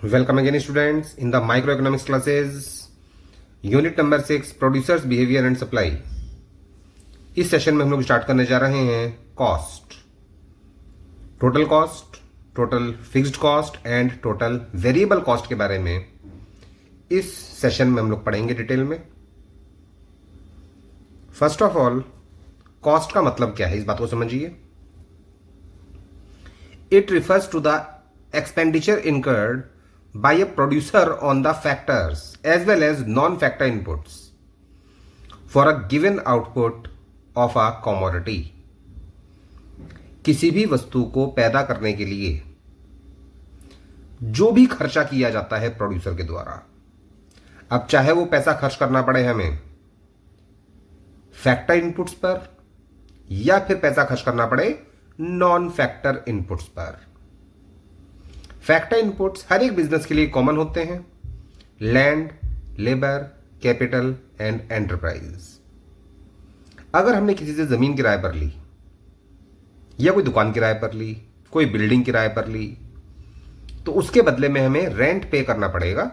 Welcome again, students, in the microeconomics classes, unit number 6, producers behavior and supply. इस session में हम लोग start करने जा रहे हैं cost, total cost, total fixed cost and total variable cost के बारे में इस सेशन में हम लोग पढ़ेंगे डिटेल में. फर्स्ट ऑफ ऑल, कॉस्ट का मतलब क्या है, इस बात को समझिए. It refers to the expenditure incurred by a producer on the factors as well as non-factor inputs for a given output of a commodity. किसी भी वस्तु को पैदा करने के लिए जो भी खर्चा किया जाता है प्रोड्यूसर के द्वारा, अब चाहे वो पैसा खर्च करना पड़े हमें फैक्टर इनपुट्स पर या फिर पैसा खर्च करना पड़े नॉन फैक्टर इनपुट्स पर. फैक्टर इनपुट्स हर एक बिजनेस के लिए कॉमन होते हैं: land, labour, capital and enterprise. अगर हमने किसी से जमीन किराए पर ली या कोई दुकान किराए पर ली, कोई बिल्डिंग किराए पर ली, तो उसके बदले में हमें रेंट पे करना पड़ेगा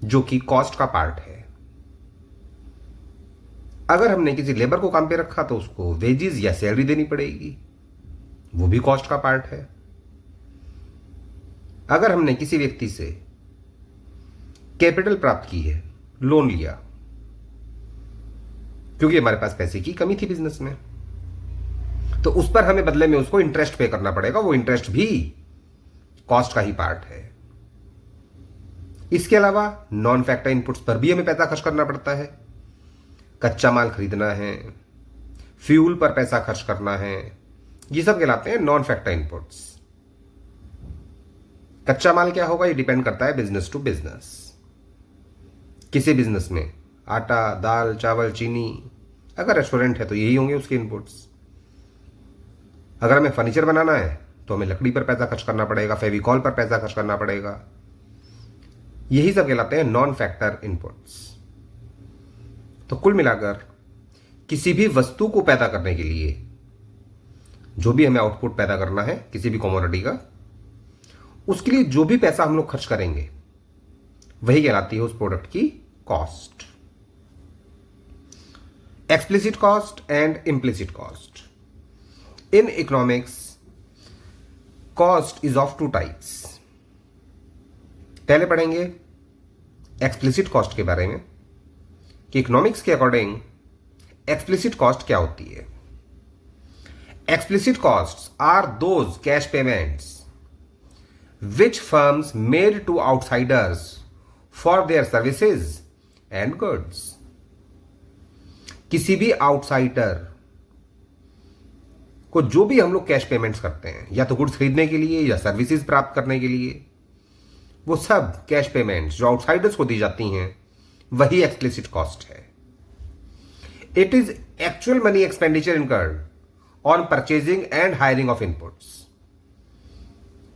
जो कि कॉस्ट का पार्ट है. अगर हमने किसी लेबर को काम पे रखा तो उसको वेजेस या सैलरी देनी पड़ेगी, वो भी कॉस्ट का पार्ट है. अगर हमने किसी व्यक्ति से कैपिटल प्राप्त की है, लोन लिया क्योंकि हमारे पास पैसे की कमी थी बिजनेस में, तो उस पर हमें बदले में उसको इंटरेस्ट पे करना पड़ेगा, वो इंटरेस्ट भी कॉस्ट का ही पार्ट है. इसके अलावा नॉन फैक्टर इनपुट्स पर भी हमें पैसा खर्च करना पड़ता है. कच्चा माल खरीदना है, फ्यूल पर पैसा खर्च करना है, ये सब कहलाते हैं नॉन फैक्टर इनपुट्स. कच्चा माल क्या होगा, ये डिपेंड करता है बिजनेस टू बिजनेस. किसी बिजनेस में आटा, दाल, चावल, चीनी, अगर रेस्टोरेंट है तो यही होंगे उसके इनपुट्स. अगर हमें फर्नीचर बनाना है तो हमें लकड़ी पर पैसा खर्च करना पड़ेगा, फेविकॉल पर पैसा खर्च करना पड़ेगा. यही सब कहलाते हैं नॉन फैक्टर इनपुट्स. तो कुल मिलाकर किसी भी वस्तु को पैदा करने के लिए जो भी हमें आउटपुट पैदा करना है किसी भी कमोडिटी का, उसके लिए जो भी पैसा हम लोग खर्च करेंगे वही कहलाती है उस प्रोडक्ट की cost. Explicit cost and implicit cost. In economics cost is of two types. पहले पढ़ेंगे एक्सप्लिसिट कॉस्ट के बारे में कि इकोनॉमिक्स के अकॉर्डिंग एक्सप्लिसिट कॉस्ट क्या होती है. Explicit costs are those cash payments which firms made to outsiders for their services and goods. किसी भी आउटसाइडर को जो भी हम लोग कैश पेमेंट्स करते हैं, या तो गुड्स खरीदने के लिए या सर्विसेज प्राप्त करने के लिए, वो सब कैश पेमेंट्स जो आउटसाइडर्स को दी जाती हैं वही एक्सप्लिसिट कॉस्ट है. It is actual money expenditure incurred on purchasing and hiring of inputs.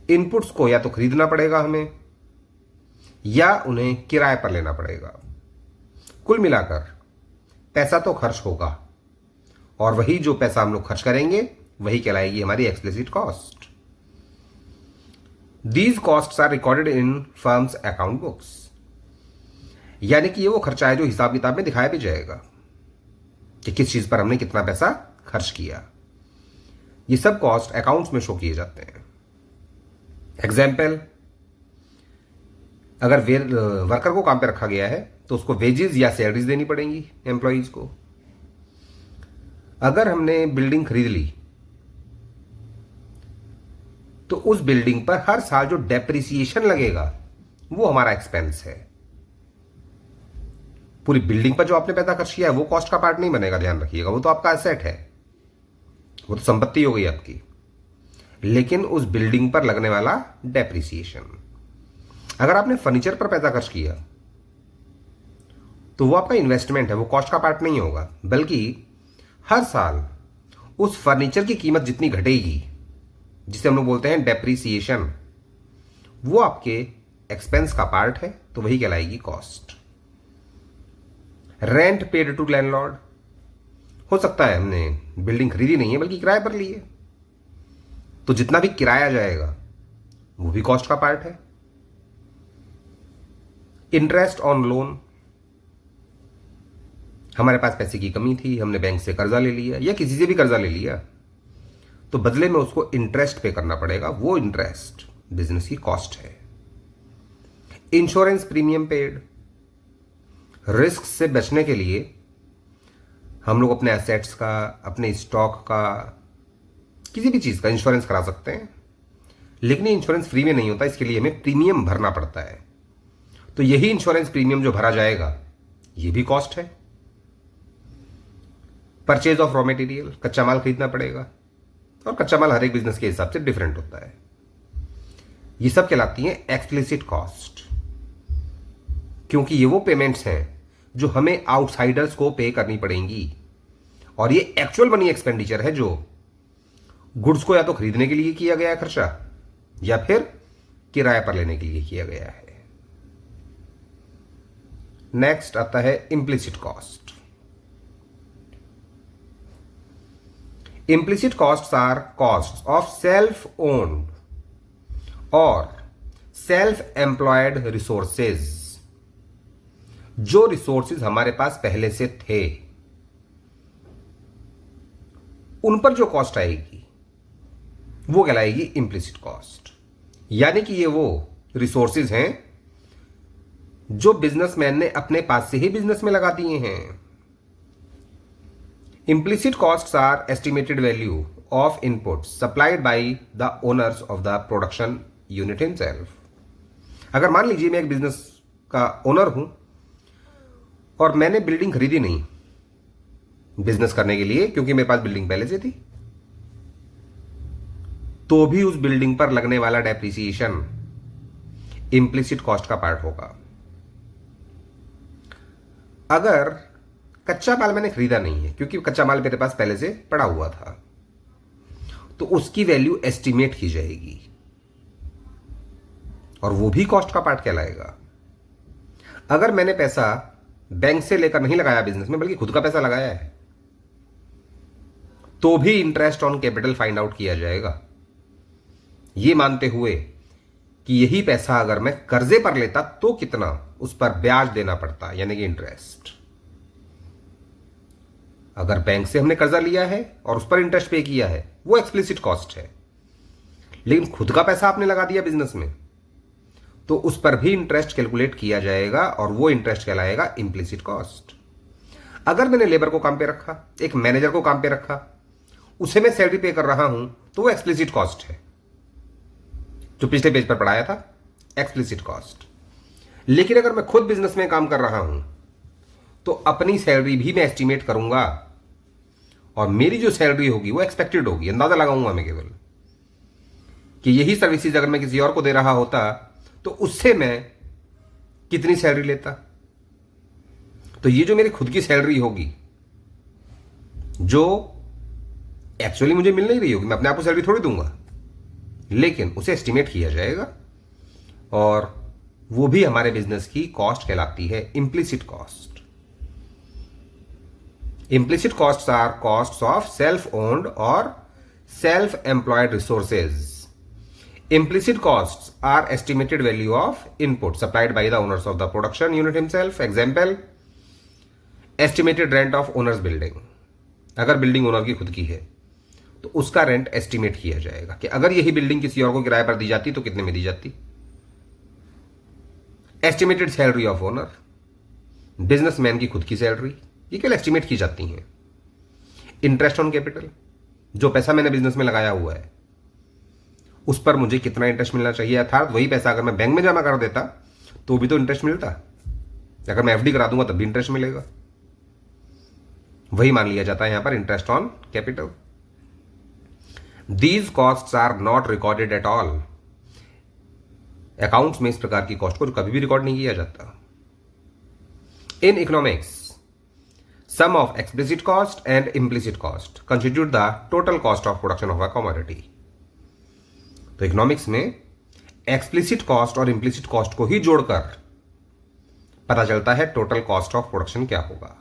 Inputs को या तो खरीदना पड़ेगा हमें या उन्हें किराए पर लेना पड़ेगा. कुल मिलाकर पैसा तो खर्च होगा और वही जो पैसा हम लोग खर्च करेंगे वही कहलाएगी हमारी explicit cost. These costs are recorded in firms account books. यानी कि ये वो खर्चा है जो हिसाब किताब में दिखाया भी जाएगा कि किस चीज पर हमने कितना पैसा खर्च किया. ये सब कॉस्ट अकाउंट्स में शो किए जाते हैं. एग्जाम्पल, अगर वर्कर को काम पे रखा गया है तो उसको वेजेस या सैलरीज देनी पड़ेंगी एम्प्लॉइज को. अगर हमने बिल्डिंग खरीद ली तो उस बिल्डिंग पर हर साल जो डेप्रिसिएशन लगेगा वो हमारा एक्सपेंस है. पूरी बिल्डिंग पर जो आपने पैसा खर्च किया है वो कॉस्ट का पार्ट नहीं बनेगा, ध्यान रखिएगा. वो तो आपका एसेट है, वो तो संपत्ति हो गई आपकी. लेकिन उस बिल्डिंग पर लगने वाला डेप्रिसिएशन, अगर आपने फर्नीचर पर पैसा खर्च किया तो वो आपका इन्वेस्टमेंट है, वो कॉस्ट का पार्ट नहीं होगा, बल्कि हर साल उस फर्नीचर की कीमत जितनी घटेगी, जिसे हम लोग बोलते हैं डेप्रिसिएशन, वो आपके एक्सपेंस का पार्ट है, तो वही कहलाएगी cost. Rent paid to landlord. हो सकता है हमने बिल्डिंग खरीदी नहीं है बल्कि किराए पर ली है, तो जितना भी किराया जाएगा वो भी कॉस्ट का पार्ट है. इंटरेस्ट ऑन लोन, हमारे पास पैसे की कमी थी, हमने बैंक से कर्जा ले लिया या किसी से भी कर्जा ले लिया, तो बदले में उसको इंटरेस्ट पे करना पड़ेगा, वो इंटरेस्ट बिजनेस की कॉस्ट है। इंश्योरेंस प्रीमियम पेड, रिस्क से बचने के लिए हम लोग अपने एसेट्स का, अपने स्टॉक का, किसी भी चीज का इंश्योरेंस करा सकते हैं, लेकिन ये इंश्योरेंस फ्री में नहीं होता, इसके लिए हमें प्रीमियम भरना पड़ता है। तो यही इंश्योरेंस प्रीमियम जो भरा जाएगा ये भी कॉस्ट है। परचेज ऑफ रॉ मटेरियल, कच्चा माल खरीदना पड़ेगा, और कच्चा माल हर एक बिजनेस के हिसाब से डिफरेंट होता है। ये सब कहलाती हैं एक्सप्लिसिट कॉस्ट, क्योंकि ये वो पेमेंट्स हैं जो हमें आउटसाइडर्स को पे करनी पड़ेंगी, और ये एक्चुअल मनी एक्सपेंडिचर है जो गुड्स को या तो खरीदने के लिए किया गया है खर्चा, या फिर किराए पर लेने के लिए किया गया है। नेक्स्ट आता है implicit cost. Implicit costs are costs of self owned और सेल्फ एम्प्लॉयड रिसोर्सेज। जो रिसोर्सेज हमारे पास पहले से थे उन पर जो कॉस्ट आएगी वो कहलाएगी इम्प्लिसिट कॉस्ट। यानी कि ये वो रिसोर्सेज हैं जो बिजनेसमैन ने अपने पास से ही बिजनेस में लगा दिए हैं। Implicit costs are estimated value of input supplied by the owners of the production unit himself. अगर मान लीजिए मैं एक बिजनेस का ओनर हूं और मैंने बिल्डिंग खरीदी नहीं बिजनेस करने के लिए, क्योंकि मेरे पास बिल्डिंग पहले से थी, तो भी उस बिल्डिंग पर लगने वाला डेप्रिसिएशन इम्प्लिसिट कॉस्ट का पार्ट होगा। अगर कच्चा माल मैंने खरीदा नहीं है, क्योंकि कच्चा माल मेरे पास पहले से पड़ा हुआ था, तो उसकी वैल्यू एस्टिमेट की जाएगी और वो भी कॉस्ट का पार्ट कहलाएगा। अगर मैंने पैसा बैंक से लेकर नहीं लगाया बिजनेस में, बल्कि खुद का पैसा लगाया है, तो भी interest on capital find out किया जाएगा, ये मानते हुए कि यही पैसा अगर मैं कर्जे पर लेता तो कितना उस पर ब्याज देना पड़ता, यानी कि इंटरेस्ट। अगर बैंक से हमने कर्जा लिया है और उस पर इंटरेस्ट पे किया है, वो एक्सप्लिसिट कॉस्ट है। लेकिन खुद का पैसा आपने लगा दिया बिजनेस में, तो उस पर भी इंटरेस्ट कैलकुलेट किया जाएगा और वो इंटरेस्ट कहलाएगा इम्प्लिसिट कॉस्ट। अगर मैंने लेबर को काम पे रखा, एक मैनेजर को काम पे रखा, उसे मैं सैलरी पे कर रहा हूं, तो वो एक्सप्लिसिट कॉस्ट है, जो पिछले पेज पर पढ़ाया था, एक्सप्लिसिट कॉस्ट। लेकिन अगर मैं खुद बिजनेस में काम कर रहा हूं तो अपनी सैलरी भी मैं एस्टिमेट करूंगा, और मेरी जो सैलरी होगी वो एक्सपेक्टेड होगी, अंदाजा लगाऊंगा मैं केवल कि यही सर्विसेज अगर मैं किसी और को दे रहा होता तो उससे मैं कितनी सैलरी लेता। तो ये जो मेरी खुद की सैलरी होगी, जो एक्चुअली मुझे मिल नहीं रही होगी, मैं अपने आप को सैलरी थोड़ी दूंगा, लेकिन उसे एस्टिमेट किया जाएगा, और वो भी हमारे बिजनेस की कॉस्ट कहलाती है implicit cost. Implicit costs are costs of self owned और self employed resources. Implicit costs are estimated value of input supplied by the owners of the production unit himself. Example, estimated rent of owner's building. अगर building owner की खुद की है तो उसका rent estimate किया जाएगा कि अगर यही बिल्डिंग किसी और को किराए पर दी जाती तो कितने में दी जाती। Estimated salary of owner, businessman की खुद की सैलरी, ये केवल एस्टिमेट की जाती हैं। इंटरेस्ट ऑन कैपिटल, जो पैसा मैंने बिजनेस में लगाया हुआ है उस पर मुझे कितना इंटरेस्ट मिलना चाहिए, अर्थात वही पैसा अगर मैं बैंक में जमा कर देता तो भी तो इंटरेस्ट मिलता, अगर मैं एफडी करा दूंगा तब भी इंटरेस्ट मिलेगा। वही मान लिया जाता है यहां पर interest on capital. These costs are not recorded at all. Accounts में इस प्रकार की कॉस्ट को कभी भी रिकॉर्ड नहीं किया जाता। In economics sum of explicit cost and implicit cost constitute the total cost of production of a commodity. तो इकोनॉमिक्स में एक्सप्लिसिट कॉस्ट और इम्प्लिसिट कॉस्ट को ही जोड़कर पता चलता है टोटल कॉस्ट ऑफ प्रोडक्शन क्या होगा,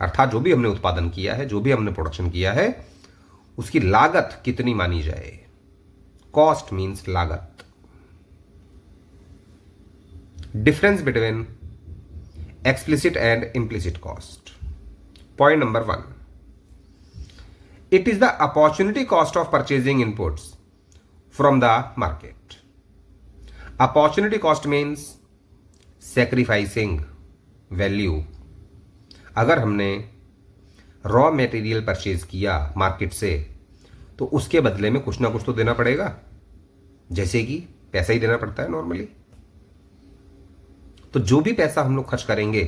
अर्थात जो भी हमने उत्पादन किया है, जो भी हमने प्रोडक्शन किया है, उसकी लागत कितनी मानी जाए। कॉस्ट मींस लागत। Difference between explicit and implicit cost. Point number 1. It is the opportunity cost of purchasing inputs from the market. Opportunity cost means sacrificing value. अगर हमने रॉ मटेरियल परचेज किया मार्केट से तो उसके बदले में कुछ ना कुछ तो देना पड़ेगा, जैसे कि पैसा ही देना पड़ता है नॉर्मली। तो जो भी पैसा हम लोग खर्च करेंगे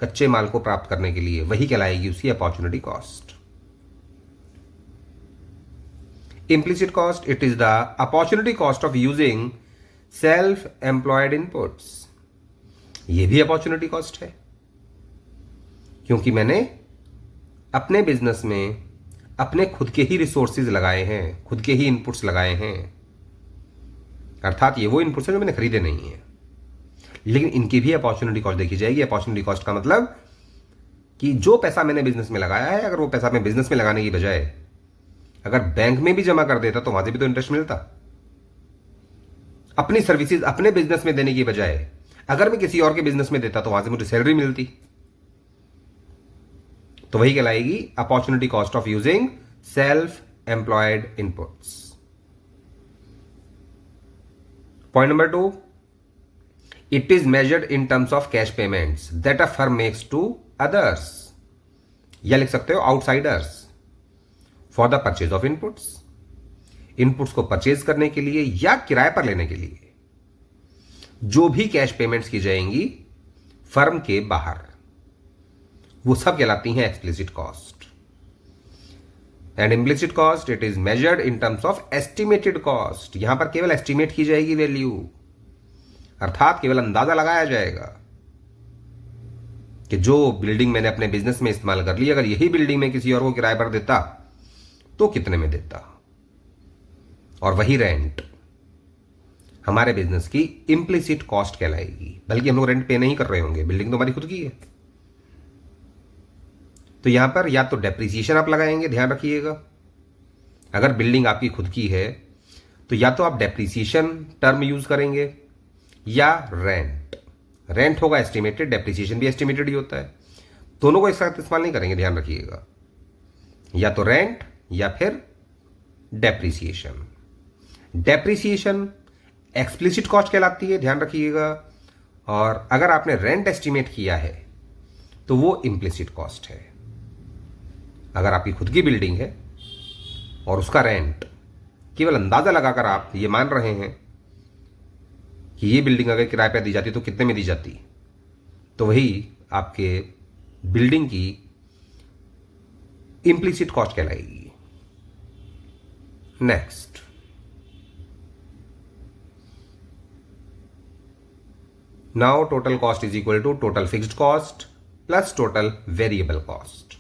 कच्चे माल को प्राप्त करने के लिए, वही कहलाएगी उसकी opportunity cost. Implicit cost, it is the opportunity cost of using self employed inputs. ये भी अपॉर्चुनिटी कॉस्ट है, क्योंकि मैंने अपने बिजनेस में अपने खुद के ही रिसोर्सेज लगाए हैं, खुद के ही इनपुट्स लगाए हैं। अर्थात ये वो इनपुट्स हैं जो मैंने खरीदे नहीं है, लेकिन इनकी भी अपॉर्चुनिटी कॉस्ट देखी जाएगी। अपॉर्चुनिटी कॉस्ट का मतलब कि जो पैसा मैंने बिजनेस में लगाया है, अगर वो पैसा मैं बिजनेस में लगाने की बजाय अगर बैंक में भी जमा कर देता तो वहां से भी तो इंटरेस्ट मिलता। अपनी सर्विसेज अपने बिजनेस में देने की बजाय अगर मैं किसी और के बिजनेस में देता तो वहां से मुझे सैलरी मिलती। तो वही कहलाएगी opportunity cost of using self employed inputs. Point number 2, it is measured in terms of cash payments that a firm makes to others, या लिख सकते हो outsiders, for the purchase of inputs, inputs को purchase करने के लिए या किराए पर लेने के लिए जो भी कैश पेमेंट्स की जाएंगी फर्म के बाहर, वो सब कहलाती हैं explicit cost. And implicit cost, it is measured in terms of estimated cost. यहां पर केवल एस्टिमेट की जाएगी वैल्यू, अर्थात केवल अंदाजा लगाया जाएगा कि जो बिल्डिंग मैंने अपने बिजनेस में इस्तेमाल कर ली, अगर यही बिल्डिंग में किसी और को किराए पर देता तो कितने में देता, और वही रेंट हमारे बिजनेस की इम्प्लिसिट कॉस्ट कहलाएगी। बल्कि हम लोग रेंट पे नहीं कर रहे होंगे, बिल्डिंग तो हमारी खुद की है। तो यहां पर या तो डेप्रिसिएशन आप लगाएंगे, ध्यान रखिएगा, अगर बिल्डिंग आपकी खुद की है तो या तो आप डेप्रिसिएशन टर्म यूज करेंगे या रेंट होगा एस्टिमेटेड, डेप्रिसिएशन भी एस्टिमेटेड ही होता है, दोनों को एक साथ इस्तेमाल नहीं करेंगे, ध्यान रखिएगा, या तो रेंट या फिर डेप्रिसिएशन। डेप्रिसिएशन एक्सप्लिसिट कॉस्ट कहलाती है, ध्यान रखिएगा, और अगर आपने रेंट एस्टिमेट किया है तो वो इम्प्लिसिट कॉस्ट है। अगर आपकी खुद की बिल्डिंग है और उसका रेंट केवल अंदाजा लगाकर आप ये मान रहे हैं कि ये बिल्डिंग अगर किराए पर दी जाती तो कितने में दी जाती, तो वही आपके बिल्डिंग की इम्प्लिसिट कॉस्ट कहलाएगी। Next, now total cost is equal to total fixed cost plus total variable cost.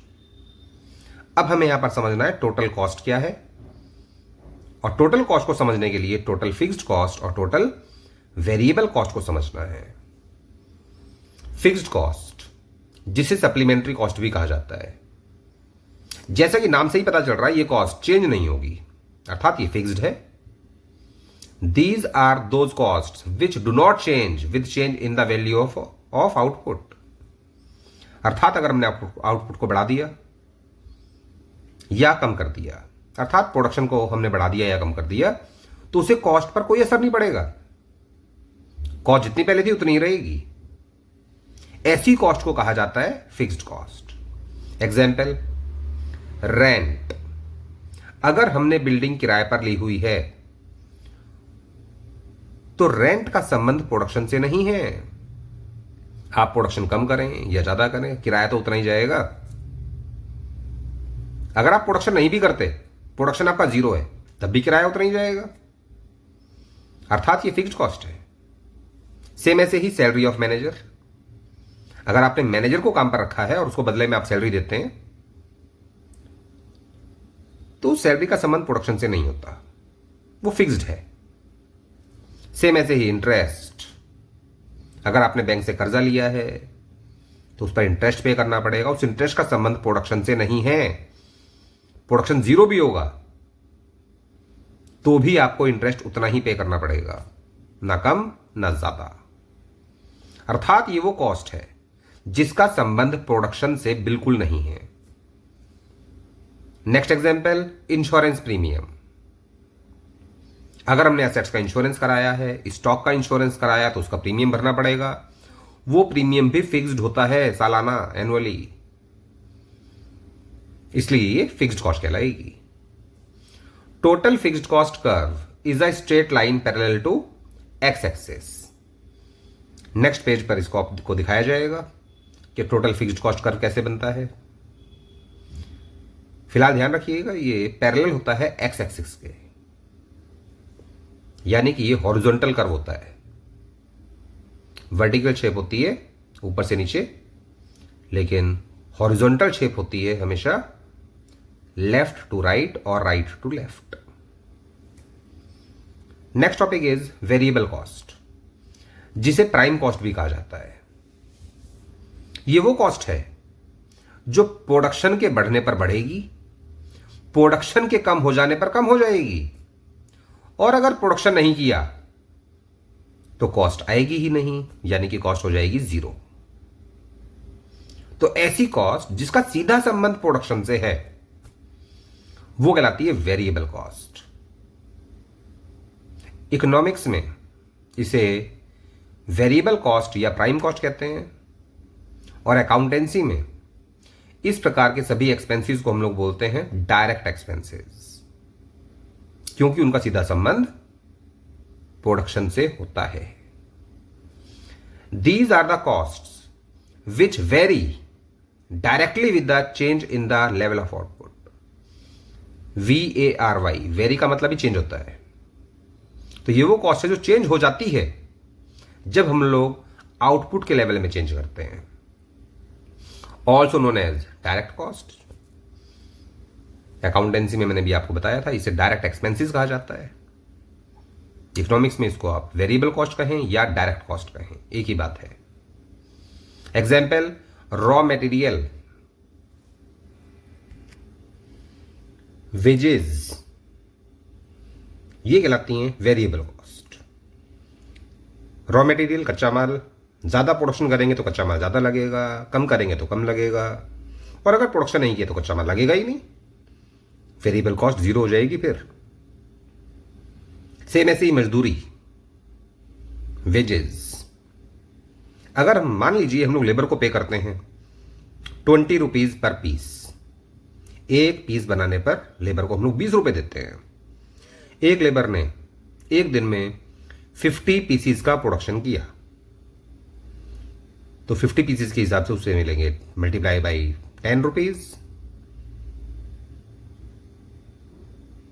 अब हमें यहां पर समझना है टोटल कॉस्ट क्या है, और टोटल कॉस्ट को समझने के लिए टोटल फिक्स्ड कॉस्ट और टोटल वेरिएबल कॉस्ट को समझना है। फिक्स्ड कॉस्ट, जिसे सप्लीमेंट्री कॉस्ट भी कहा जाता है, जैसा कि नाम से ही पता चल रहा है ये कॉस्ट चेंज नहीं होगी, अर्थात ये फिक्स्ड है। These are those cost which do not change with change in the value of output. अर्थात अगर हमने आउटपुट को बढ़ा दिया या कम कर दिया, अर्थात प्रोडक्शन को हमने बढ़ा दिया या कम कर दिया, तो उसे कॉस्ट पर कोई असर नहीं पड़ेगा, कॉस्ट जितनी पहले थी उतनी ही रहेगी। ऐसी कॉस्ट को कहा जाता है फिक्स्ड कॉस्ट। Example, rent. अगर हमने बिल्डिंग किराए पर ली हुई है तो रेंट का संबंध प्रोडक्शन से नहीं है। आप प्रोडक्शन कम करें या ज्यादा करें, किराया तो उतना ही जाएगा। अगर आप प्रोडक्शन नहीं भी करते, प्रोडक्शन आपका जीरो है, तब भी किराया उतना ही जाएगा, अर्थात ये फिक्स्ड कॉस्ट है। सेम ऐसे ही सैलरी ऑफ मैनेजर। अगर आपने मैनेजर को काम पर रखा है और उसको बदले में आप सैलरी देते हैं तो सैलरी का संबंध प्रोडक्शन से नहीं होता, वो फिक्स्ड है। सेम ऐसे ही इंटरेस्ट। अगर आपने बैंक से कर्जा लिया है तो उस पर इंटरेस्ट पे करना पड़ेगा, उस इंटरेस्ट का संबंध प्रोडक्शन से नहीं है। प्रोडक्शन जीरो भी होगा तो भी आपको इंटरेस्ट उतना ही पे करना पड़ेगा, ना कम ना ज्यादा। अर्थात ये वो कॉस्ट है जिसका संबंध प्रोडक्शन से बिल्कुल नहीं है। Next example, insurance premium. अगर हमने एसेट्स का इंश्योरेंस कराया है, स्टॉक का इंश्योरेंस कराया, तो उसका प्रीमियम भरना पड़ेगा। वो प्रीमियम भी फिक्स्ड होता है सालाना, एनुअली, इसलिए ये फिक्स्ड कॉस्ट कहलाएगी। Total fixed cost curve is a straight line parallel to X axis. Next page पर इसको आपको दिखाया जाएगा कि टोटल फिक्स्ड कॉस्ट कर्व कैसे बनता है। फिलहाल ध्यान रखिएगा, ये पैरेलल होता है एक्स एक्सिस के, यानी कि ये हॉरिजॉन्टल कर्व होता है। वर्टिकल शेप होती है ऊपर से नीचे, लेकिन हॉरिजॉन्टल शेप होती है हमेशा लेफ्ट टू राइट और right to left. Next topic is variable cost, जिसे प्राइम कॉस्ट भी कहा जाता है। ये वो कॉस्ट है जो प्रोडक्शन के बढ़ने पर बढ़ेगी, प्रोडक्शन के कम हो जाने पर कम हो जाएगी, और अगर प्रोडक्शन नहीं किया तो कॉस्ट आएगी ही नहीं, यानी कि कॉस्ट हो जाएगी जीरो। तो ऐसी कॉस्ट जिसका सीधा संबंध प्रोडक्शन से है वो कहलाती है वेरिएबल कॉस्ट। इकोनॉमिक्स में इसे वेरिएबल कॉस्ट या प्राइम कॉस्ट कहते हैं, और अकाउंटेंसी में इस प्रकार के सभी एक्सपेंसेस को हम लोग बोलते हैं डायरेक्ट एक्सपेंसेस, क्योंकि उनका सीधा संबंध प्रोडक्शन से होता है। These are the costs which vary directly with the change in the level of output. VARY, vary का मतलब ही चेंज होता है। तो ये वो कॉस्ट है जो चेंज हो जाती है जब हम लोग आउटपुट के लेवल में चेंज करते हैं, also known as direct cost. Accountancy में मैंने भी आपको बताया था, इसे डायरेक्ट एक्सपेंसेस कहा जाता है। इकोनॉमिक्स में इसको आप वेरिएबल कॉस्ट कहें या डायरेक्ट कॉस्ट कहें, एक ही बात है। एग्जाम्पल, रॉ मटेरियल, वेजेस, ये कहलाती हैं वेरिएबल कॉस्ट। रॉ मटेरियल, कच्चा माल, ज्यादा प्रोडक्शन करेंगे तो कच्चा माल ज्यादा लगेगा, कम करेंगे तो कम लगेगा, और अगर प्रोडक्शन नहीं किया तो कच्चा माल लगेगा ही नहीं, वेरिएबल कॉस्ट जीरो हो जाएगी। फिर सेम ऐसे ही मजदूरी, वेजेस। अगर हम मान लीजिए हम लोग लेबर को पे करते हैं 20 रुपीज पर पीस, एक पीस बनाने पर लेबर को हम लोग 20 रुपए देते हैं। एक लेबर ने एक दिन में 50 पीसीस का प्रोडक्शन किया, तो 50 पीसीस के हिसाब से उससे मिलेंगे मल्टीप्लाई बाई 10 रुपीज।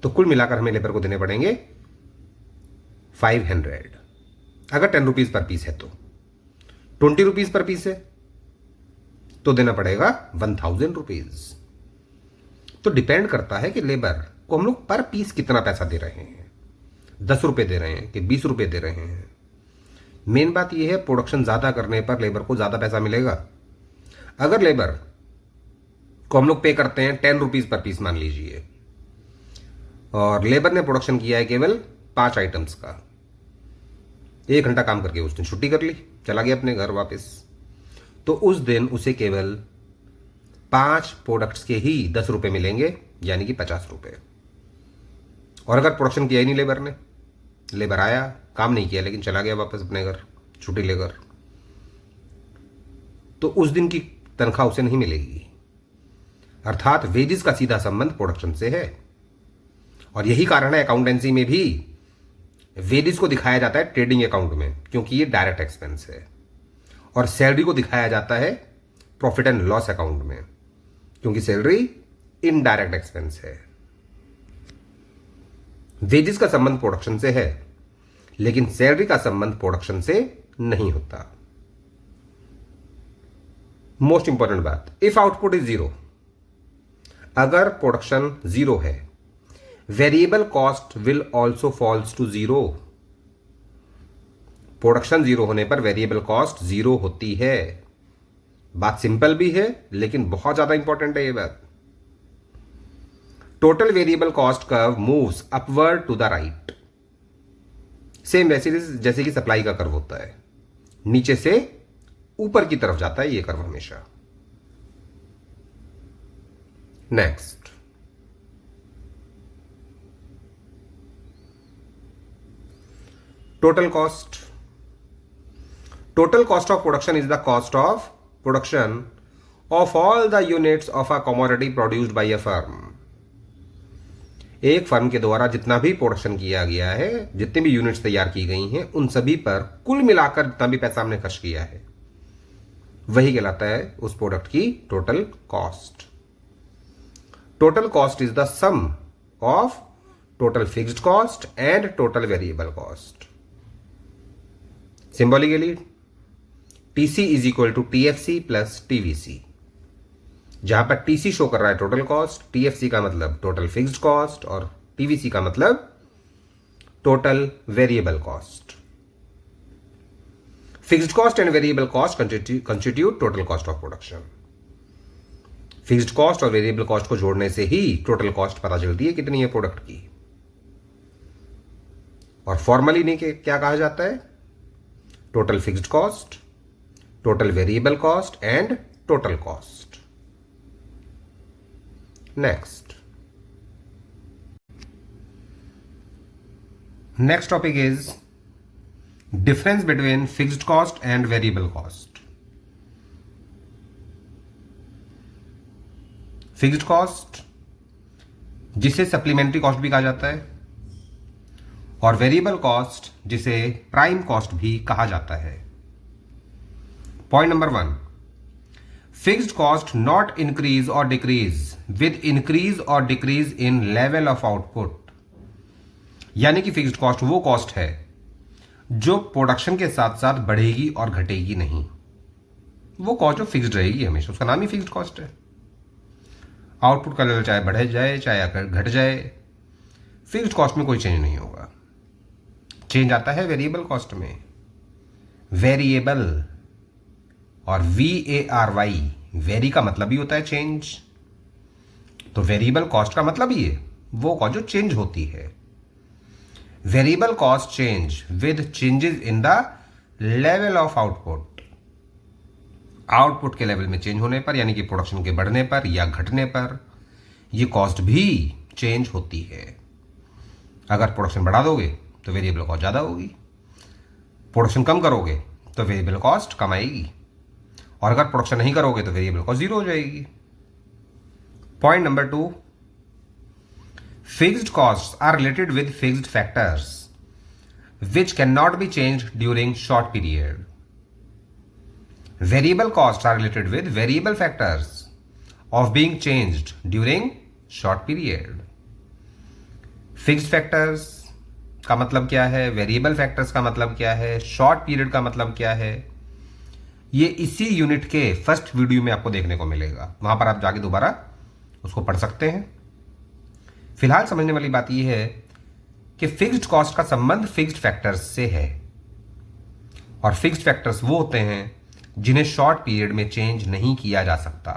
तो कुल मिलाकर हमें लेबर को देने पड़ेंगे 500। अगर 10 रुपीज पर पीस है तो 20 रुपीज पर पीस है तो देना पड़ेगा 1000 रुपीज। तो डिपेंड करता है कि लेबर को हम लोग पर पीस कितना पैसा दे रहे हैं, 10 रुपए दे रहे हैं कि 20 रुपए दे रहे हैं। मेन बात यह है, प्रोडक्शन ज्यादा करने पर लेबर को ज्यादा पैसा मिलेगा। अगर लेबर को हम लोग पे करते हैं 10 रुपीज पर पीस मान लीजिए, और लेबर ने प्रोडक्शन किया है केवल 5 आइटम्स का, 1 घंटा काम करके उसने छुट्टी कर ली, चला गया अपने घर वापस, तो उस दिन उसे केवल 5 प्रोडक्ट्स के ही 10 रुपए मिलेंगे, यानी कि 50 रुपए। और अगर प्रोडक्शन किया ही नहीं लेबर ने, लेबर आया, काम नहीं किया, लेकिन चला गया वापस अपने घर छुट्टी लेकर, तो उस दिन की तनख्वाह उसे नहीं मिलेगी। अर्थात वेजेस का सीधा संबंध प्रोडक्शन से है। और यही कारण है अकाउंटेंसी में भी वेजेस को दिखाया जाता है ट्रेडिंग अकाउंट में, क्योंकि ये डायरेक्ट एक्सपेंस है, और सैलरी को दिखाया जाता है प्रॉफिट एंड लॉस अकाउंट में, क्योंकि सैलरी इनडायरेक्ट एक्सपेंस है। वेजेस का संबंध प्रोडक्शन से है, लेकिन सैलरी का संबंध प्रोडक्शन से नहीं होता। मोस्ट इंपॉर्टेंट बात, इफ आउटपुट इज जीरो, अगर प्रोडक्शन जीरो है, variable cost will also falls to zero. Production zero होने पर वेरिएबल कॉस्ट जीरो होती है। बात सिंपल भी है, लेकिन बहुत ज्यादा इंपॉर्टेंट है ये बात। Total variable cost curve moves upward to the right, same वैसे जैसे कि सप्लाई का कर्व होता है, नीचे से ऊपर की तरफ जाता है ये कर्व हमेशा। Next, total cost. Total cost of production is the cost of production of all the units of a commodity produced by a firm। एक फर्म के द्वारा जितना भी प्रोडक्शन किया गया है, जितनी भी यूनिट्स तैयार की गई हैं, उन सभी पर कुल मिलाकर जितना भी पैसा हमने खर्च किया है वही कहलाता है उस प्रोडक्ट की total cost. Total cost is the sum of total fixed cost and total variable cost. Symbolically TC is equal to TFC plus TVC. जहां पर टीसी शो कर रहा है टोटल कॉस्ट, टीएफसी का मतलब टोटल फिक्स्ड कॉस्ट और TVC का मतलब total variable cost. Fixed cost and variable cost constitute total cost of production. Fixed cost और वेरिएबल कॉस्ट को जोड़ने से ही टोटल कॉस्ट पता चलती है कितनी है प्रोडक्ट की। और फॉर्मली नहीं क्या कहा जाता है? Total fixed cost, total variable cost and total cost. Next topic is difference between fixed cost and variable cost। Fixed cost जिसे सप्लीमेंट्री कॉस्ट भी कहा जाता है और वेरिएबल कॉस्ट जिसे प्राइम कॉस्ट भी कहा जाता है। Point number 1, fixed cost not increase और डिक्रीज विद इंक्रीज और decrease in level of output. यानी कि फिक्स्ड कॉस्ट वो कॉस्ट है जो प्रोडक्शन के साथ साथ बढ़ेगी और घटेगी नहीं। वो कॉस्ट जो फिक्स्ड रहेगी हमेशा, उसका नाम ही फिक्स्ड कॉस्ट है। आउटपुट का लेवल चाहे बढ़ जाए चाहे घट जाए, फिक्स्ड कॉस्ट में कोई चेंज नहीं होगा। चेंज आता है वेरिएबल कॉस्ट में। वेरिएबल और VARY, वेरी का मतलब ही होता है चेंज। तो वेरिएबल कॉस्ट का मतलब ही है वो कॉस्ट जो चेंज होती है। Variable cost change with changes in the level of output. Output के लेवल में चेंज होने पर, यानी कि प्रोडक्शन के बढ़ने पर या घटने पर, यह कॉस्ट भी चेंज होती है। अगर प्रोडक्शन बढ़ा दोगे तो वेरिएबल कॉस्ट ज्यादा होगी, प्रोडक्शन कम करोगे तो वेरिएबल कॉस्ट कम आएगी, और अगर प्रोडक्शन नहीं करोगे तो वेरिएबल कॉस्ट जीरो हो जाएगी। Point number 2, fixed cost are related with fixed factors which can not be changed during short period. Variable cost are related with variable factors of being changed during short period. Fixed factors का मतलब क्या है, variable factors का मतलब क्या है, short period का मतलब क्या है, ये इसी यूनिट के फर्स्ट वीडियो में आपको देखने को मिलेगा। वहां पर आप जाके दोबारा उसको पढ़ सकते हैं। फिलहाल समझने वाली बात यह है कि फिक्स्ड कॉस्ट का संबंध फिक्स्ड फैक्टर्स से है, और फिक्स्ड फैक्टर्स वो होते हैं जिन्हें शॉर्ट पीरियड में चेंज नहीं किया जा सकता।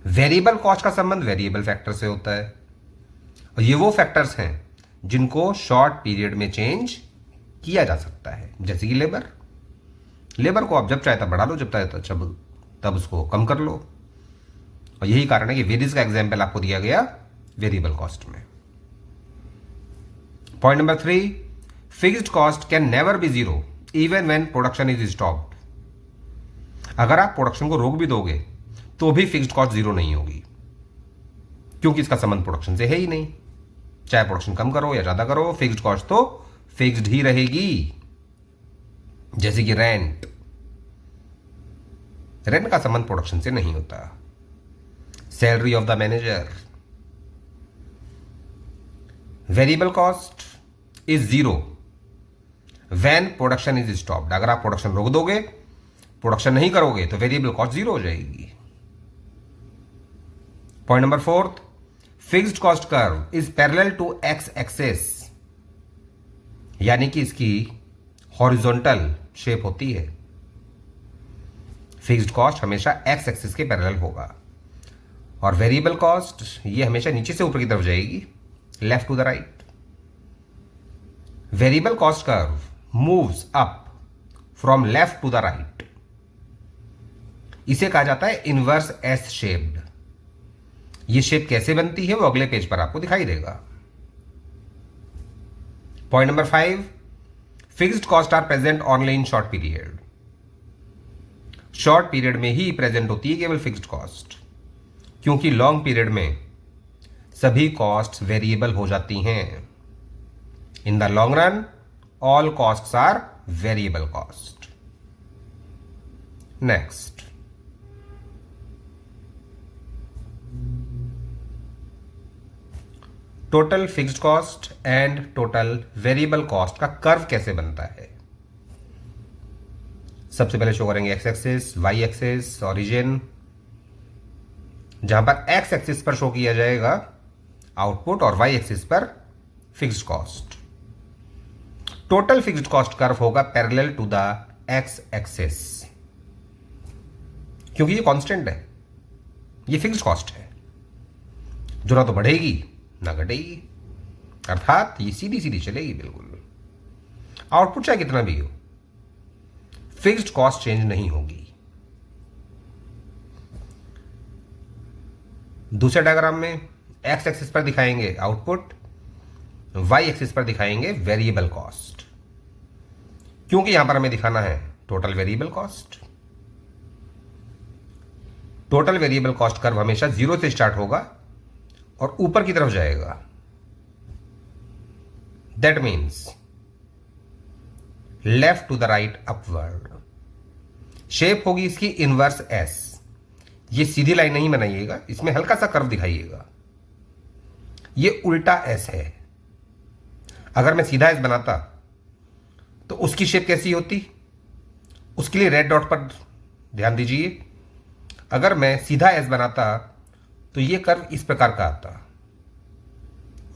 वेरिएबल कॉस्ट का संबंध वेरिएबल फैक्टर से होता है, और ये वो फैक्टर्स हैं जिनको शॉर्ट पीरियड में चेंज किया जा सकता है। जैसे कि लेबर को आप जब चाहे तब बढ़ा लो, जब चाहे तब उसको कम कर लो। और यही कारण है कि वेरीज का एग्जाम्पल आपको दिया गया वेरिएबल कॉस्ट में। Point number 3, fixed cost can never be zero even when production is stopped. अगर आप प्रोडक्शन को रोक भी दोगे तो भी फिक्स्ड कॉस्ट जीरो नहीं होगी, क्योंकि इसका संबंध प्रोडक्शन से है ही नहीं। चाहे प्रोडक्शन कम करो या ज्यादा करो, फिक्स्ड कॉस्ट तो फिक्स्ड ही रहेगी। जैसे कि रेंट का संबंध प्रोडक्शन से नहीं होता। Salary of the manager. Variable cost is zero when production is stopped. अगर आप प्रोडक्शन रोक दोगे, प्रोडक्शन नहीं करोगे, तो वेरिएबल कॉस्ट जीरो हो जाएगी। Point number 4, fixed cost curve is parallel to X axis, यानी कि इसकी हॉरिजॉन्टल शेप होती है। फिक्स्ड कॉस्ट हमेशा एक्स एक्सिस के पैरेलल होगा, और वेरिएबल कॉस्ट ये हमेशा नीचे से ऊपर की तरफ जाएगी, left to the right. Variable cost curve moves up from left to the right, इसे कहा जाता है इनवर्स एस शेप्ड। ये शेप कैसे बनती है वो अगले पेज पर आपको दिखाई देगा। Point number 5, fixed cost are present only in short period. Short period में ही प्रेजेंट होती है केवल फिक्स्ड कॉस्ट, क्योंकि लॉन्ग पीरियड में सभी कॉस्ट वेरिएबल हो जाती हैं। In the long run all costs are variable cost. Next, total fixed cost and total variable cost का कर्व कैसे बनता है। सबसे पहले शो करेंगे X axis, Y axis, origin, जहां पर एक्स एक्सिस पर शो किया जाएगा आउटपुट और वाई एक्सिस पर fixed cost. Total fixed cost curve होगा parallel to the X axis, क्योंकि ये कांस्टेंट है, ये फिक्स्ड कॉस्ट है, जो ना तो बढ़ेगी ना घटेगी, अर्थात ये सीधी सीधी चलेगी बिल्कुल। आउटपुट चाहे कितना भी हो, फिक्स्ड कॉस्ट चेंज नहीं होगी। दूसरे डायग्राम में एक्स एक्सिस पर दिखाएंगे आउटपुट, वाई एक्सिस पर दिखाएंगे वेरिएबल कॉस्ट, क्योंकि यहां पर हमें दिखाना है total variable cost. Total variable cost curve हमेशा 0 से स्टार्ट होगा और ऊपर की तरफ जाएगा। That means left to the right upward. Shape होगी इसकी इनवर्स एस। ये सीधी लाइन नहीं बनाइएगा, इसमें हल्का सा कर्व दिखाइएगा। ये उल्टा एस है। अगर मैं सीधा एस बनाता तो उसकी शेप कैसी होती, उसके लिए रेड डॉट पर ध्यान दीजिए। अगर मैं सीधा एस बनाता तो ये कर्व इस प्रकार का आता,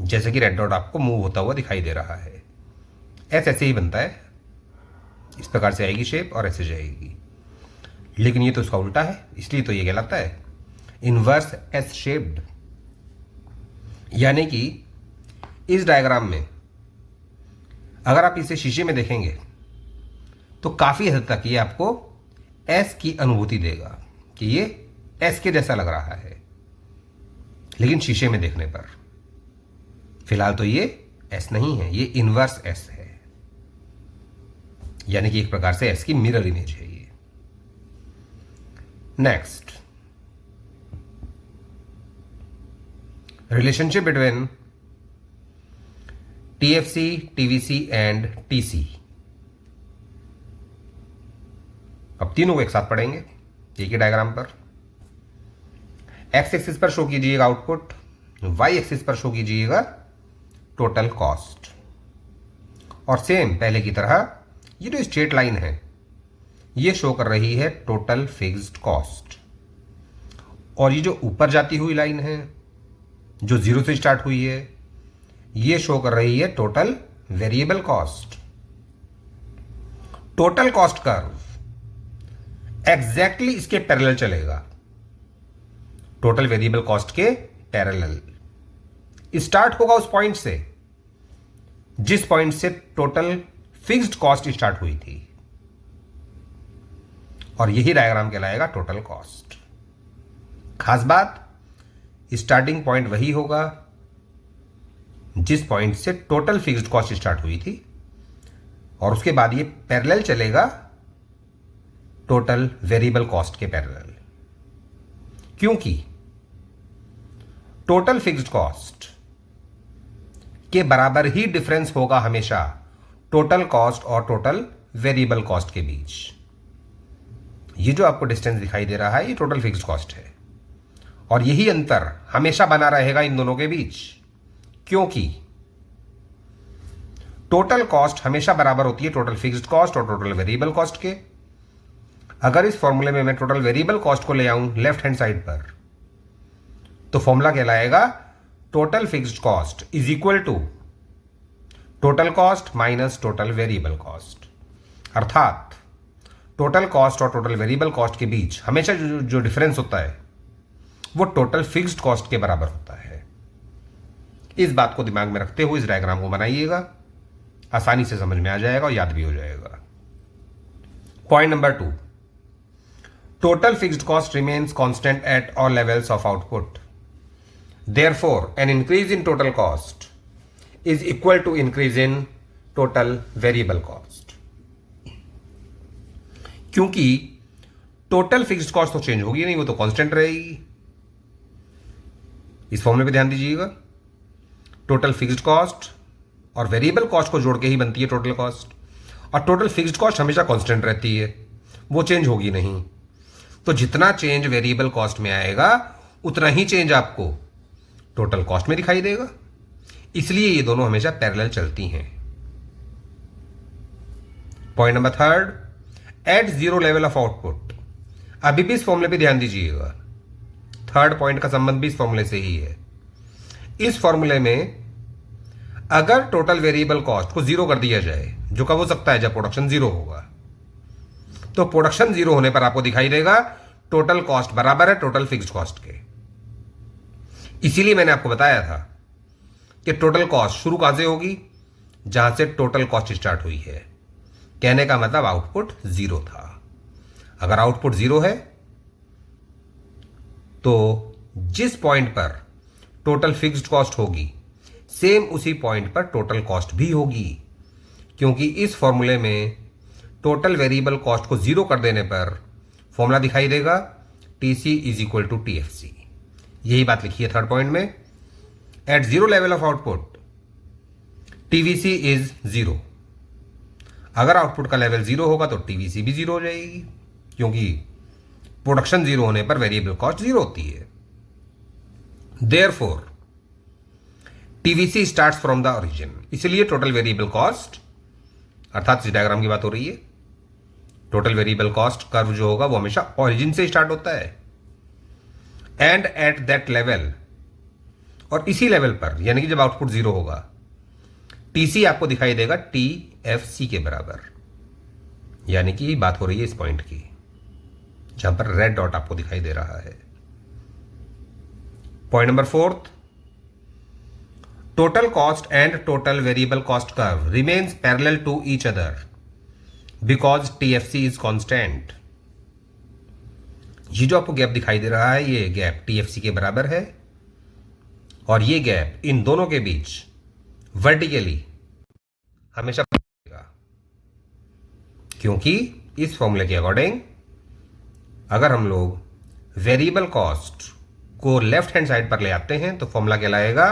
जैसे कि रेड डॉट आपको मूव होता हुआ दिखाई दे रहा है। एस ऐसे ही बनता है, इस प्रकार से आएगी शेप और ऐसे जाएगी, लेकिन ये तो उसका उल्टा है, इसलिए तो ये कहलाता है इनवर्स एस शेप्ड। यानी कि इस डायग्राम में अगर आप इसे शीशे में देखेंगे तो काफी हद तक ये आपको एस की अनुभूति देगा कि ये एस के जैसा लग रहा है, लेकिन शीशे में देखने पर फिलहाल तो ये एस नहीं है, ये इनवर्स एस है। यानी कि एक प्रकार से एस की मिरर इमेज है ये। Next, relationship between TFC, TVC and TC। अब तीनों को एक साथ पढ़ेंगे एक ही डायग्राम पर। एक्स एक्सिस पर शो कीजिएगा आउटपुट, वाई एक्सिस पर शो कीजिएगा टोटल कॉस्ट, और सेम पहले की तरह ये जो स्ट्रेट लाइन है ये शो कर रही है टोटल फिक्स्ड कॉस्ट, और ये जो ऊपर जाती हुई लाइन है जो 0 से स्टार्ट हुई है ये शो कर रही है total variable cost. Total cost curve exactly इसके पैरेलल चलेगा, टोटल वेरिएबल कॉस्ट के पैरेलल। स्टार्ट होगा उस पॉइंट से जिस पॉइंट से टोटल फिक्स्ड कॉस्ट स्टार्ट हुई थी, और यही डायग्राम कहलाएगा टोटल कॉस्ट। खास बात, स्टार्टिंग पॉइंट वही होगा जिस पॉइंट से टोटल फिक्स्ड कॉस्ट स्टार्ट हुई थी, और उसके बाद ये पैरेलल चलेगा टोटल वेरिएबल कॉस्ट के पैरेलल, क्योंकि टोटल फिक्स्ड कॉस्ट के बराबर ही डिफरेंस होगा हमेशा टोटल कॉस्ट और टोटल वेरिएबल कॉस्ट के बीच। ये जो आपको डिस्टेंस दिखाई दे रहा है ये टोटल फिक्स्ड कॉस्ट है, और यही अंतर हमेशा बना रहेगा इन दोनों के बीच, क्योंकि टोटल कॉस्ट हमेशा बराबर होती है टोटल फिक्स्ड कॉस्ट और टोटल वेरिएबल कॉस्ट के। अगर इस फॉर्मूले में मैं टोटल वेरिएबल कॉस्ट को ले आऊं लेफ्ट हैंड साइड पर, तो फॉर्मूला कहलाएगा total fixed cost is equal to total cost minus total variable cost. अर्थात टोटल कॉस्ट और टोटल वेरिएबल कॉस्ट के बीच हमेशा जो डिफरेंस होता है वो टोटल फिक्स्ड कॉस्ट के बराबर होता है। इस बात को दिमाग में रखते हुए इस डायग्राम को बनाइएगा, आसानी से समझ में आ जाएगा और याद भी हो जाएगा। Point number 2. Total fixed cost remains constant at all levels of output. Therefore, an increase in total cost is equal to increase in total variable cost. क्योंकि टोटल फिक्स्ड कॉस्ट तो चेंज होगी नहीं, वो तो कांस्टेंट रहेगी. इस फॉर्मूले पे ध्यान दीजिएगा. टोटल फिक्स्ड कॉस्ट और वेरिएबल कॉस्ट को जोड़ के ही बनती है टोटल कॉस्ट, और टोटल फिक्स्ड कॉस्ट हमेशा कांस्टेंट रहती है, वो चेंज होगी नहीं. तो जितना चेंज वेरिएबल कॉस्ट में आएगा उतना ही चेंज आपको टोटल कॉस्ट में दिखाई देगा. इसलिए ये दोनों हमेशा पैरेलल चलती हैं. Point number 3, at zero level of output. अभी भी इस फॉर्मूले पे ध्यान दीजिएगा. थर्ड पॉइंट का संबंध भी इस फॉर्मूले से ही है. इस फॉर्मूले में अगर टोटल वेरिएबल कॉस्ट को जीरो कर दिया जाए, जो कब हो सकता है, जब प्रोडक्शन जीरो होगा, तो प्रोडक्शन जीरो होने पर आपको दिखाई देगा टोटल कॉस्ट बराबर है टोटल फिक्स्ड कॉस्ट के. इसीलिए मैंने आपको बताया था कि टोटल कॉस्ट शुरू कहां से होगी, जहां से टोटल कॉस्ट स्टार्ट हुई है. कहने का मतलब आउटपुट जीरो था. अगर आउटपुट जीरो है तो जिस पॉइंट पर टोटल फिक्स्ड कॉस्ट होगी सेम उसी पॉइंट पर टोटल कॉस्ट भी होगी, क्योंकि इस फॉर्मूले में टोटल वेरिएबल कॉस्ट को जीरो कर देने पर फॉर्मूला दिखाई देगा TC is equal to TFC. यही बात लिखी है थर्ड पॉइंट में. At zero level of output TVC is zero. अगर आउटपुट का लेवल जीरो होगा तो टीवीसी भी जीरो हो जाएगी, क्योंकि प्रोडक्शन जीरो होने पर वेरिएबल कॉस्ट जीरो होती है. Therefore TVC starts from the origin. इसलिए टोटल वेरिएबल कॉस्ट, अर्थात इस डायग्राम की बात हो रही है, टोटल वेरिएबल कॉस्ट कर्व जो होगा वो हमेशा ओरिजिन से स्टार्ट होता है. एंड एट दैट लेवल, और इसी लेवल पर, यानी कि जब आउटपुट जीरो होगा, टीसी आपको दिखाई देगा टीएफसी के बराबर. यानी कि बात हो रही है इस पॉइंट की, जहां पर रेड डॉट आपको दिखाई दे रहा है. Point number 4, total cost and total variable cost curve remains parallel to each other because TFC is constant. ये जो आपको गैप दिखाई दे रहा है, ये गैप TFC के बराबर है, और ये गैप इन दोनों के बीच वर्टिकली हमेशा बढ़ेगा, क्योंकि इस फॉर्मूले के अकॉर्डिंग अगर हम लोग वेरिएबल कॉस्ट को लेफ्ट हैंड साइड पर ले आते हैं तो फॉर्मूला कहलाएगा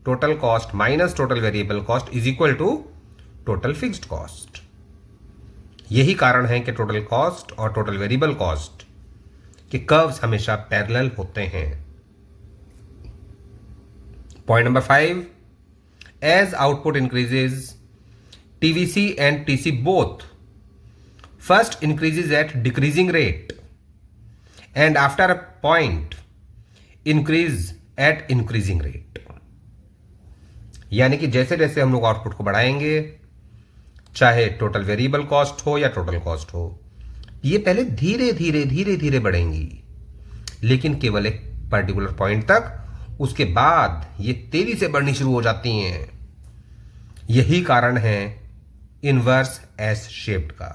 total cost minus total variable cost is equal to total fixed cost. यही कारण है कि टोटल कॉस्ट और टोटल वेरिएबल कॉस्ट के कर्व्स हमेशा पैरेलल होते हैं. Point number 5, as output increases TVC and TC both first increases at decreasing rate and after a point increase at increasing rate. यानी कि जैसे जैसे हम लोग आउटपुट को बढ़ाएंगे, चाहे टोटल वेरिएबल कॉस्ट हो या टोटल कॉस्ट हो, ये पहले धीरे धीरे धीरे धीरे बढ़ेंगी, लेकिन केवल एक पर्टिकुलर पॉइंट तक. उसके बाद ये तेजी से बढ़नी शुरू हो जाती हैं. यही कारण है इनवर्स एस शेप्ड का.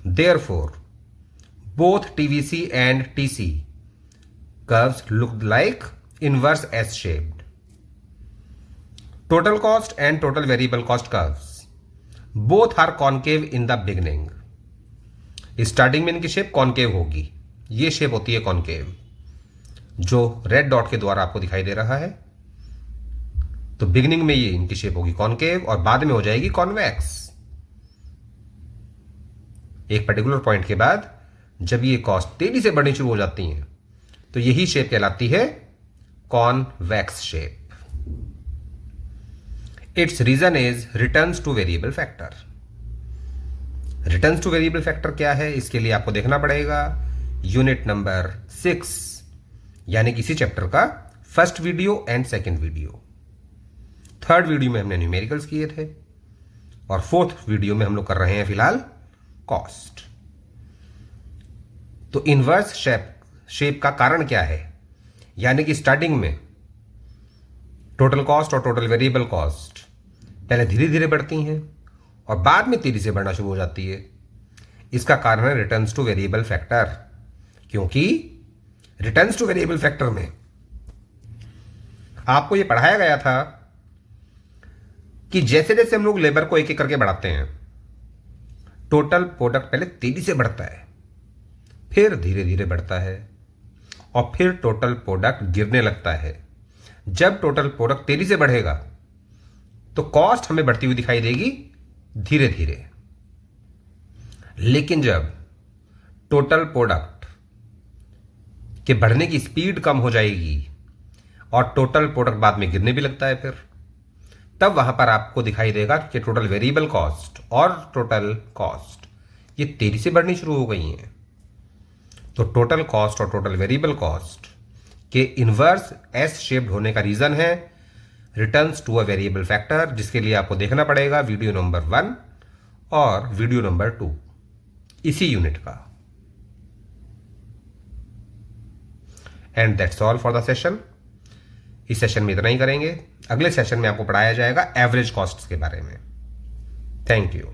Therefore both TVC and TC curves look like inverse S shaped. Total cost and total variable cost curves both are concave in the beginning. Starting में इनकी शेप कॉनकेव होगी. ये शेप होती है concave, जो red dot के द्वारा आपको दिखाई दे रहा है. तो बिगिनिंग में ये इनकी शेप होगी कॉनकेव और बाद में हो जाएगी कॉन्वेक्स. एक पर्टिकुलर पॉइंट के बाद जब ये कॉस्ट तेजी से बढ़नी शुरू हो जाती हैं तो यही शेप कहलाती है convex shape. Its reason is returns to variable factor. Returns to variable factor क्या है, इसके लिए आपको देखना पड़ेगा यूनिट नंबर 6, यानी किसी चैप्टर का first video and second video. Third video में हमने न्यूमेरिकल्स किए थे और फोर्थ वीडियो में हम लोग कर रहे हैं फिलहाल कॉस्ट. तो इनवर्स शेप का कारण क्या है, यानी कि स्टार्टिंग में टोटल कॉस्ट और टोटल वेरिएबल कॉस्ट पहले धीरे धीरे बढ़ती हैं और बाद में तेजी से बढ़ना शुरू हो जाती है. इसका कारण है रिटर्न्स टू वेरिएबल फैक्टर, क्योंकि रिटर्न्स टू वेरिएबल फैक्टर में आपको यह पढ़ाया गया था कि जैसे जैसे हम लोग लेबर को एक एक करके बढ़ाते हैं, टोटल प्रोडक्ट पहले तेजी से बढ़ता है, फिर धीरे धीरे बढ़ता है, और फिर टोटल प्रोडक्ट गिरने लगता है। जब टोटल प्रोडक्ट तेजी से बढ़ेगा तो कॉस्ट हमें बढ़ती हुई दिखाई देगी धीरे धीरे, लेकिन जब टोटल प्रोडक्ट के बढ़ने की स्पीड कम हो जाएगी और टोटल प्रोडक्ट बाद में गिरने भी लगता है, फिर तब वहां पर आपको दिखाई देगा कि टोटल वेरिएबल कॉस्ट और टोटल कॉस्ट ये तेजी से बढ़नी शुरू हो गई हैं। तो टोटल कॉस्ट और टोटल वेरिएबल कॉस्ट के इनवर्स एस शेप्ड होने का रीजन है returns to a variable factor, जिसके लिए आपको देखना पड़ेगा वीडियो नंबर 1 और वीडियो नंबर 2 इसी यूनिट का। And that's all for the session. इस सेशन में इतना ही करेंगे। अगले सेशन में आपको पढ़ाया जाएगा एवरेज कॉस्ट्स के बारे में। Thank you.